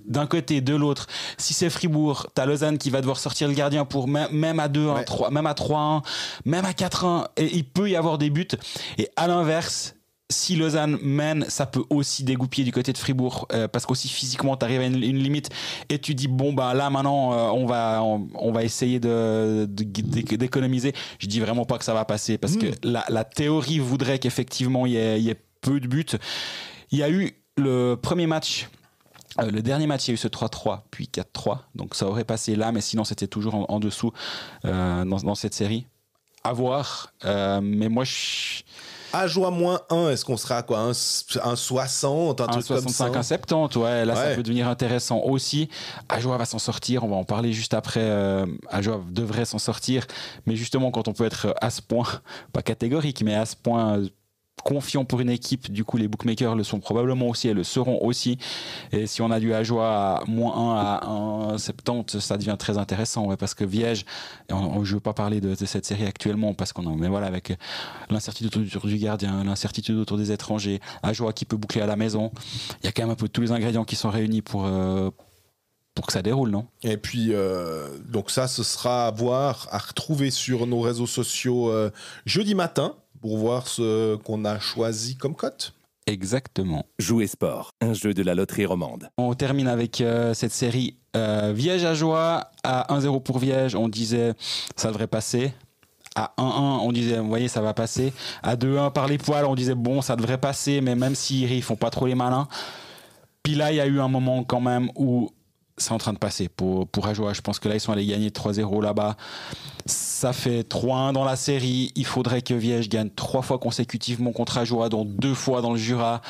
D'un côté, de l'autre. Si c'est Fribourg, t'as Lausanne qui va devoir sortir le gardien pour même à 2-1, 3, même à 3-1, même à 4-1. Et il peut y avoir des buts. Et à l'inverse, si Lausanne mène, ça peut aussi dégoupiller du côté de Fribourg. Parce qu'aussi physiquement, t'arrives à une limite et tu dis, bon, bah là, maintenant, on va essayer d'économiser. Je dis vraiment pas que ça va passer parce que la théorie voudrait qu'effectivement, il y ait peu de buts. Il y a eu le premier match, le dernier match, il y a eu ce 3-3, puis 4-3. Donc ça aurait passé là, mais sinon c'était toujours en dessous dans cette série. À voir. Mais moi, Ajoie moins 1, est-ce qu'on sera à quoi un 60, un truc 65, comme ça? un 70, ouais. Là, ça peut devenir intéressant aussi. Ajoie va s'en sortir, on va en parler juste après. Ajoie devrait s'en sortir. Mais justement, quand on peut être à ce point, pas catégorique, mais à ce point... confiant pour une équipe, du coup les bookmakers le sont probablement aussi et le seront aussi, et si on a du Ajoie à moins 1 à 1,70, ça devient très intéressant, ouais, parce que Viège, je ne veux pas parler de cette série actuellement parce mais voilà, avec l'incertitude autour du gardien, l'incertitude autour des étrangers, Ajoie qui peut boucler à la maison, il y a quand même un peu tous les ingrédients qui sont réunis pour que ça déroule, non? Et puis, donc ça, ce sera à voir, à retrouver sur nos réseaux sociaux jeudi matin, pour voir ce qu'on a choisi comme cote. Exactement. Jouer sport, un jeu de la loterie romande. On termine avec cette série Viège-Ajoie à 1-0 pour Viège. On disait ça devrait passer. À 1-1, on disait, vous voyez, ça va passer. À 2-1 par les poils, on disait, bon, ça devrait passer, mais même s'ils font pas trop les malins. Puis là, il y a eu un moment quand même où c'est en train de passer pour Ajoie. Je pense que là, ils sont allés gagner 3-0 là-bas. Ça fait 3-1 dans la série. Il faudrait que Viège gagne 3 fois consécutivement contre Ajoie, dont 2 fois dans le Jura.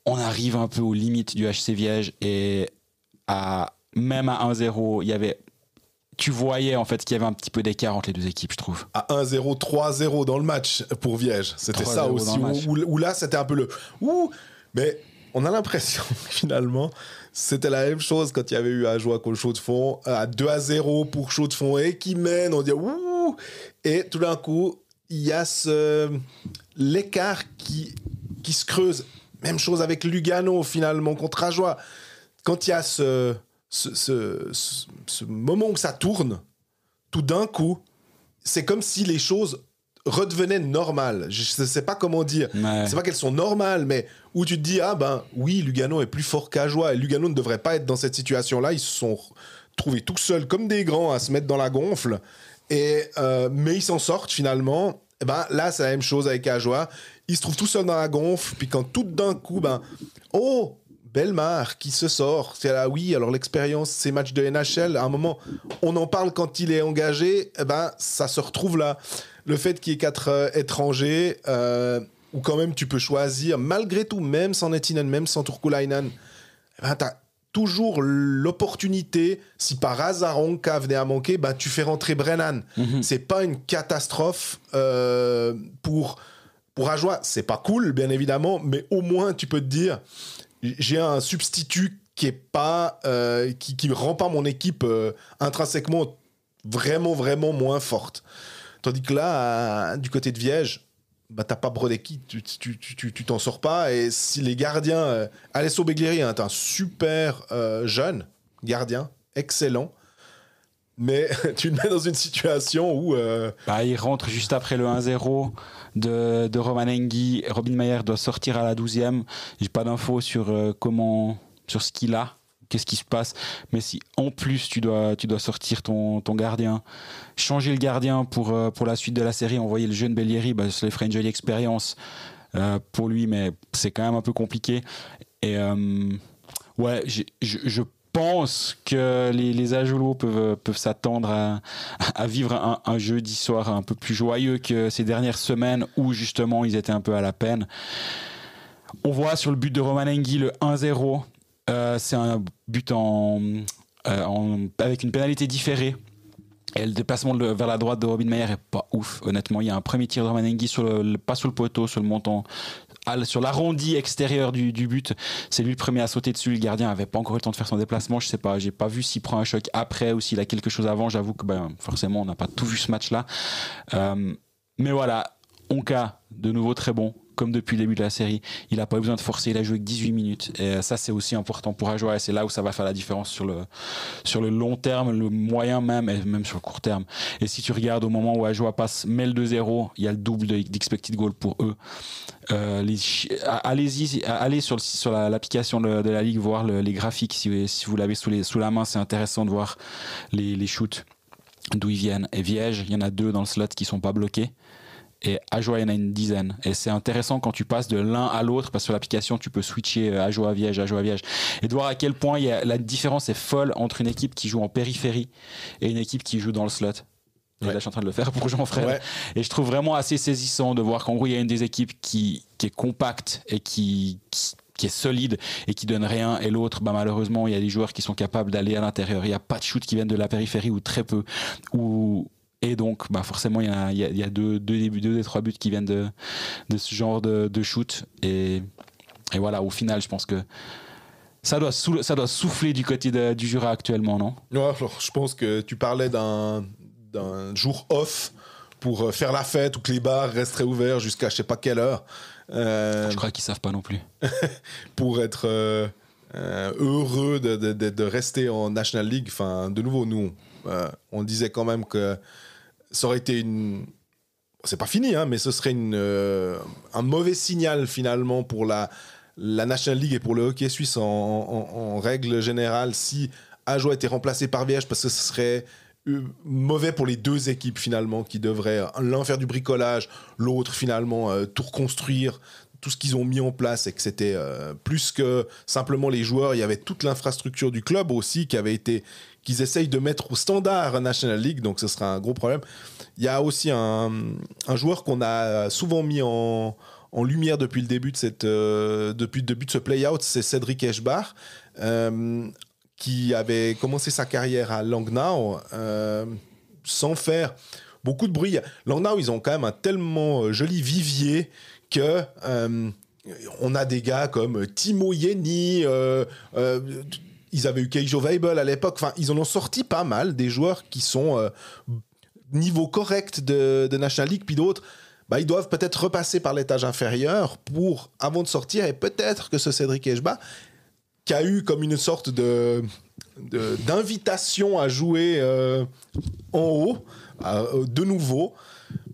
On arrive un peu aux limites du HC Viège. Et même à 1-0, tu voyais en fait qu'il y avait un petit peu d'écart entre les deux équipes, je trouve. À 1-0, 3-0 dans le match pour Viège. C'était ça aussi. Où là, c'était un peu le... Mais on a l'impression finalement... C'était la même chose quand il y avait eu Ajoie contre Chaux-de-Fonds, à 2-0 pour Chaux-de-Fonds et qui mène, on dit ouh, et tout d'un coup, il y a l'écart qui se creuse. Même chose avec Lugano finalement contre Ajoie. Quand il y a ce moment où ça tourne, tout d'un coup, c'est comme si les choses redevenaient normales. Je ne sais pas comment dire. Ouais. C'est pas qu'elles sont normales, mais où tu te dis, oui, Lugano est plus fort qu'Ajoie et Lugano ne devrait pas être dans cette situation-là. Ils se sont trouvés tout seuls comme des grands à se mettre dans la gonfle. Mais ils s'en sortent finalement. Là, c'est la même chose avec Ajoie. Ils se trouvent tout seuls dans la gonfle. Puis quand tout d'un coup, Bellemare qui se sort. C'est là, oui, alors l'expérience, ces matchs de NHL, à un moment, on en parle quand il est engagé, ça se retrouve là. Le fait qu'il y ait 4 étrangers, où quand même tu peux choisir, malgré tout, même sans Nettinen, même sans Turkulainen, t'as toujours l'opportunité, si par hasard Onka venait à manquer, tu fais rentrer Brennan. C'est pas une catastrophe pour pour Ajoie, c'est pas cool, bien évidemment, mais au moins, tu peux te dire, j'ai un substitut qui est pas, qui rend pas mon équipe intrinsèquement vraiment, vraiment moins forte. Tandis que là, du côté de Viège, bah, t'as pas Brodecki, tu t'en sors pas. Et si les gardiens... Alessio Beglieri est un super jeune gardien, excellent. Mais tu le mets dans une situation où... il rentre juste après le 1-0 de Romanenghi. Robin Mayer doit sortir à la 12e. J'ai pas d'infos sur sur ce qu'il a, qu'est-ce qui se passe. Mais si en plus tu dois sortir ton gardien, changer le gardien pour la suite de la série, envoyer le jeune Bellieri, ça ferait une jolie expérience pour lui, mais c'est quand même un peu compliqué. Et je pense que les Ajoulot peuvent s'attendre à vivre un jeudi soir un peu plus joyeux que ces dernières semaines où justement ils étaient un peu à la peine. On voit sur le but de Romanenghi le 1-0, c'est un but avec une pénalité différée. Et le déplacement vers la droite de Robin Mayer est pas ouf, honnêtement. Il y a un premier tir de Romanenghi pas sur le poteau, sur le montant, sur l'arrondi extérieur du but. C'est lui le premier à sauter dessus. Le gardien avait pas encore eu le temps de faire son déplacement. Je sais pas, j'ai pas vu s'il prend un choc après ou s'il a quelque chose avant. J'avoue que forcément on n'a pas tout vu ce match-là. Mais voilà, Onka de nouveau très bon. Comme depuis le début de la série, il n'a pas eu besoin de forcer, il a joué que 18 minutes. Et ça, c'est aussi important pour Ajoie. Et c'est là où ça va faire la différence sur le long terme, le moyen même, et même sur le court terme. Et si tu regardes au moment où Ajoie met le 2-0, il y a le double d'expected goal pour eux. Allez sur l'application de la Ligue, voir les graphiques. Si vous l'avez sous la main, c'est intéressant de voir les shoots, d'où ils viennent. Et Viège, il y en a 2 dans le slot qui ne sont pas bloqués. Et Ajoie, il y en a une dizaine. Et c'est intéressant quand tu passes de l'un à l'autre, parce que sur l'application, tu peux switcher Ajoie-Viège. Et de voir à quel point la différence est folle entre une équipe qui joue en périphérie et une équipe qui joue dans le slot. Et là, je suis en train de le faire pour Jean-Fred. Ouais. Et je trouve vraiment assez saisissant de voir qu'en gros, il y a une des équipes qui est compacte et qui est solide et qui donne rien, et l'autre, malheureusement, il y a des joueurs qui sont capables d'aller à l'intérieur. Il n'y a pas de shoot qui viennent de la périphérie, ou très peu. Et donc, forcément, il y a deux des 3 buts qui viennent de ce genre de shoot. Et voilà, au final, je pense que ça doit souffler du côté du Jura actuellement, non ? Ouais, alors, je pense que tu parlais d'un jour off pour faire la fête, ou que les bars resteraient ouverts jusqu'à je sais pas quelle heure. Je crois qu'ils savent pas non plus. Pour être heureux de rester en National League. Enfin, de nouveau, nous, on disait quand même que ça aurait été c'est pas fini, mais ce serait un mauvais signal finalement pour la National League et pour le hockey suisse en règle générale si Ajoie était remplacé par Viège, parce que ce serait mauvais pour les 2 équipes finalement, qui devraient l'un faire du bricolage, l'autre finalement tout reconstruire, tout ce qu'ils ont mis en place, et que c'était plus que simplement les joueurs, il y avait toute l'infrastructure du club aussi qu'ils essayent de mettre au standard National League, donc ce sera un gros problème. Il y a aussi un joueur qu'on a souvent mis en lumière depuis le début de ce play-out, c'est Cédric Eschbach, qui avait commencé sa carrière à Langnau sans faire beaucoup de bruit. Langnau, ils ont quand même un tellement joli vivier que on a des gars comme Timo Jenny, ils avaient eu Keijo Weibel à l'époque. Enfin, ils en ont sorti pas mal, des joueurs qui sont niveau correct de National League, puis d'autres, ils doivent peut-être repasser par l'étage inférieur avant de sortir, et peut-être que ce Cédric Eschbach, qui a eu comme une sorte d'invitation à jouer en haut, de nouveau,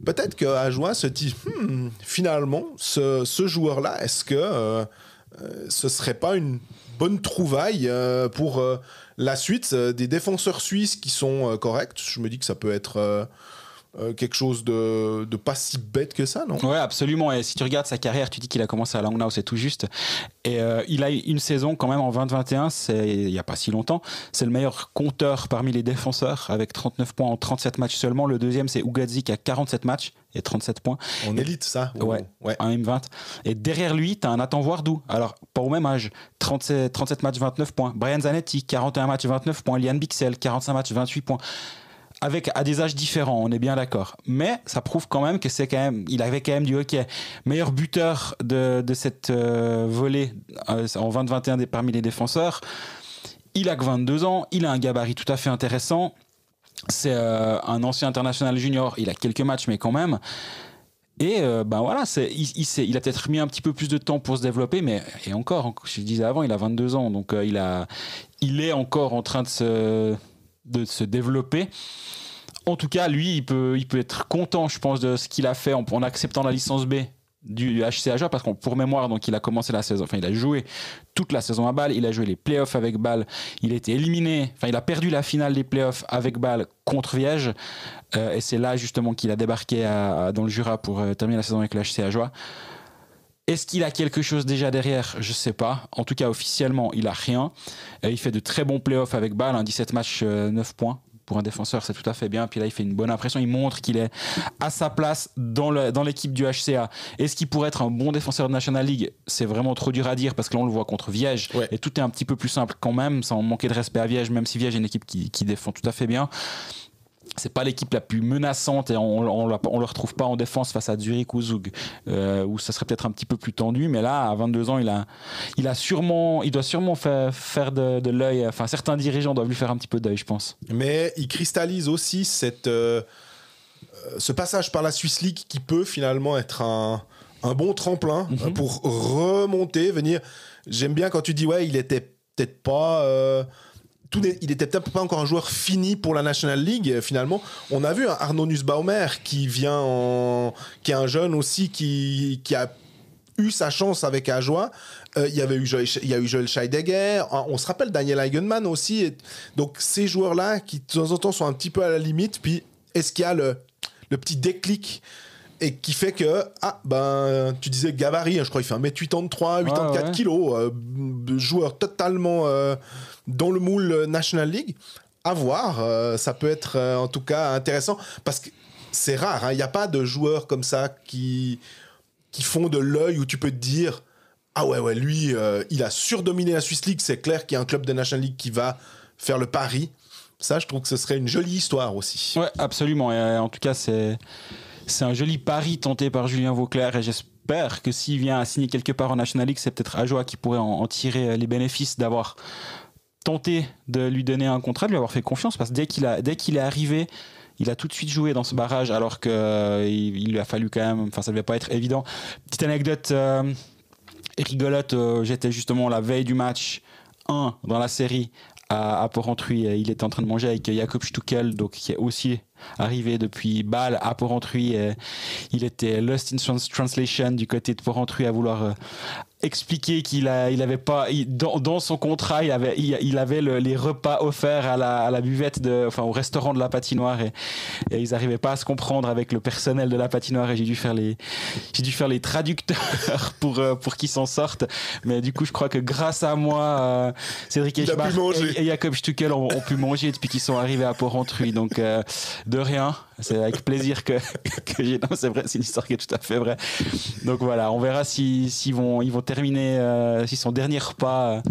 peut-être qu'Ajoie se dit finalement, ce joueur-là, est-ce que ce serait pas une bonne trouvaille pour la suite, des défenseurs suisses qui sont corrects. Je me dis que ça peut être quelque chose de pas si bête que ça, non ? Ouais, absolument. Et si tu regardes sa carrière, tu dis qu'il a commencé à Langnau, c'est tout juste. Et il a eu une saison quand même en 2021, il n'y a pas si longtemps. C'est le meilleur compteur parmi les défenseurs, avec 39 points en 37 matchs seulement. Le deuxième, c'est Ugadzi, qui a 47 matchs et 37 points. En élite, ça ? Ouais, en M20. Et derrière lui, tu as un Nathan Voardou. Alors, pas au même âge. 37 matchs, 29 points. Brian Zanetti, 41 matchs, 29 points. Lian Bixel, 45 matchs, 28 points. à des âges différents, on est bien d'accord. Mais ça prouve quand même que il avait quand même du hockey. Meilleur buteur de cette volée en 2021 parmi les défenseurs. Il a que 22 ans, il a un gabarit tout à fait intéressant. C'est un ancien international junior, il a quelques matchs, mais quand même. Et voilà, il a peut-être mis un petit peu plus de temps pour se développer, mais et encore, je le disais avant, il a 22 ans, donc il est encore en train de se développer. En tout cas, lui, il peut être content, je pense, de ce qu'il a fait en acceptant la licence B du HC Ajoie, parce que pour mémoire, donc il a commencé la saison, il a joué toute la saison à Bâle, il a joué les playoffs avec Bâle, il a été éliminé, il a perdu la finale des playoffs avec Bâle contre Viège, et c'est là justement qu'il a débarqué dans le Jura pour terminer la saison avec le HC Ajoie. Est-ce qu'il a quelque chose déjà derrière ? Je ne sais pas. En tout cas, officiellement, il n'a rien. Il fait de très bons playoffs avec Bâle, 17 matchs, 9 points. Pour un défenseur, c'est tout à fait bien. Puis là, il fait une bonne impression. Il montre qu'il est à sa place dans l'équipe du HCA. Est-ce qu'il pourrait être un bon défenseur de National League ? C'est vraiment trop dur à dire parce que là, on le voit contre Viège. Ouais. Et tout est un petit peu plus simple quand même, sans manquer de respect à Viège, même si Viège est une équipe qui défend tout à fait bien. C'est pas l'équipe la plus menaçante et on le retrouve pas en défense face à Zurich ou Zug où ça serait peut-être un petit peu plus tendu, mais là à 22 ans il doit sûrement faire de l'œil, enfin certains dirigeants doivent lui faire un petit peu d'œil, je pense. Mais il cristallise aussi ce passage par la Swiss League qui peut finalement être un bon tremplin pour remonter, venir. J'aime bien quand tu dis il était peut-être pas il était peut-être pas encore un joueur fini pour la National League finalement. On a vu Arnaud Nussbaumer qui est un jeune aussi qui a eu sa chance avec Ajoie. Il y a eu Joel Scheidegger, on se rappelle Daniel Eigenmann aussi. Donc ces joueurs-là qui de temps en temps sont un petit peu à la limite, puis est-ce qu'il y a le petit déclic et qui fait que tu disais gabarit, je crois qu'il fait 1m83, 84 kilos, joueur totalement dans le moule National League. À voir, ça peut être en tout cas intéressant parce que c'est rare, il n'y a pas de joueurs comme ça qui font de l'œil où tu peux te dire lui il a surdominé la Swiss League, c'est clair qu'il y a un club de National League qui va faire le pari. Ça, je trouve que ce serait une jolie histoire aussi. Ouais, absolument, et en tout cas c'est un joli pari tenté par Julien Vauclair et j'espère que s'il vient à signer quelque part en National League, c'est peut-être Ajoie qui pourrait en tirer les bénéfices d'avoir tenté de lui donner un contrat, de lui avoir fait confiance, parce que dès qu'il est arrivé, il a tout de suite joué dans ce barrage alors qu'il lui a fallu quand même, ça devait pas être évident. Petite anecdote rigolote, j'étais justement la veille du match 1 dans la série à Porrentruy, il était en train de manger avec Jakob Stuckel, donc qui est aussi arrivé depuis Bâle à Porrentruy. Il était lost in translation du côté de Porrentruy à vouloir expliquer qu'il avait pas dans son contrat il avait les repas offerts à la buvette au restaurant de la patinoire et ils arrivaient pas à se comprendre avec le personnel de la patinoire et j'ai dû faire les traducteurs pour qu'ils s'en sortent, mais du coup je crois que grâce à moi Cédric Eschbach et Jakob Stuckel ont pu manger depuis qu'ils sont arrivés à Porrentruy, donc de rien, c'est avec plaisir que j'ai... Non, c'est vrai, c'est une histoire qui est tout à fait vraie. Donc voilà, on verra s'ils vont terminer, si son dernier repas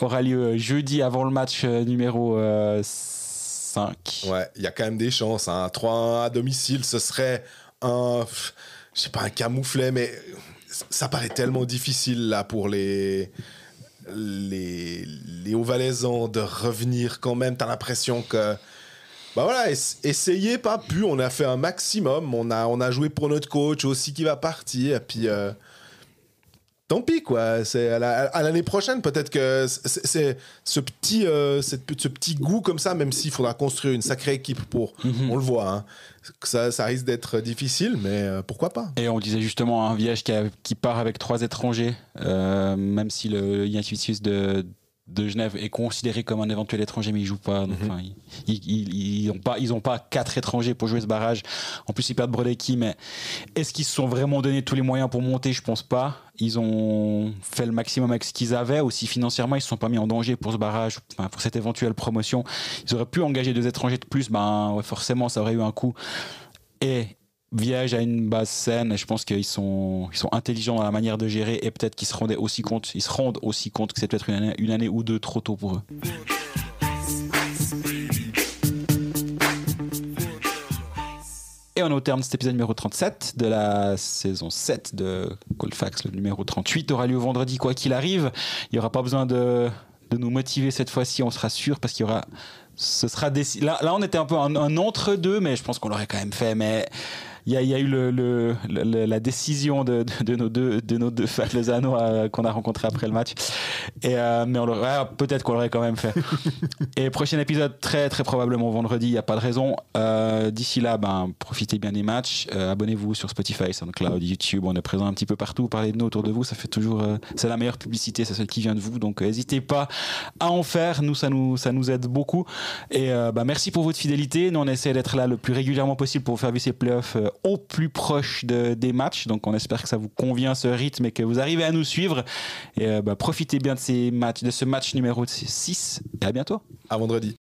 aura lieu jeudi avant le match numéro 5. Ouais, il y a quand même des chances. 3-1 à domicile, ce serait un camouflet, mais ça paraît tellement difficile là pour les Haut-Valaisans de revenir quand même. T'as l'impression que essayez pas plus, on a fait un maximum, on a joué pour notre coach aussi qui va partir, et puis tant pis quoi, c'est à l'année prochaine peut-être que c'est ce petit goût comme ça, même s'il faudra construire une sacrée équipe pour, on le voit, ça risque d'être difficile, mais pourquoi pas. Et on disait justement un Viège qui part avec 3 étrangers, même si le Yankees de Genève est considéré comme un éventuel étranger, mais il joue pas. Donc, ils ont pas 4 étrangers pour jouer ce barrage. En plus, ils perdent Brodecki, mais est-ce qu'ils se sont vraiment donné tous les moyens pour monter ? Je pense pas. Ils ont fait le maximum avec ce qu'ils avaient. Aussi financièrement, ils se sont pas mis en danger pour ce barrage, pour cette éventuelle promotion. Ils auraient pu engager 2 étrangers de plus. Forcément, ça aurait eu un coût. Et Viège a une base saine et je pense qu'ils sont intelligents dans la manière de gérer et peut-être qu'ils se rendent aussi compte que c'est peut-être une année ou 2 trop tôt pour eux. on est au terme de cet épisode numéro 37 de la saison 7 de Colfax. Le numéro 38 aura lieu vendredi, quoi qu'il arrive. Il n'y aura pas besoin de nous motiver cette fois-ci, on sera sûr, parce qu'il y aura... Là, on était un peu un entre-deux, mais je pense qu'on l'aurait quand même fait. Mais il y a eu la décision de nos deux fans lausannois qu'on a rencontrés après le match. Mais peut-être qu'on l'aurait quand même fait. Et prochain épisode, très très probablement vendredi, il n'y a pas de raison. D'ici là, profitez bien des matchs. Abonnez-vous sur Spotify, SoundCloud, YouTube. On est présent un petit peu partout. Parlez de nous autour de vous. Ça fait toujours... c'est la meilleure publicité, c'est celle qui vient de vous. Donc n'hésitez pas à en faire. Nous, ça nous aide beaucoup. Et merci pour votre fidélité. Nous, on essaie d'être là le plus régulièrement possible pour vous faire vivre ces playoffs au plus proche des matchs. Donc, on espère que ça vous convient, ce rythme, et que vous arrivez à nous suivre. Et profitez bien de ce match numéro 6. Et à bientôt. À vendredi.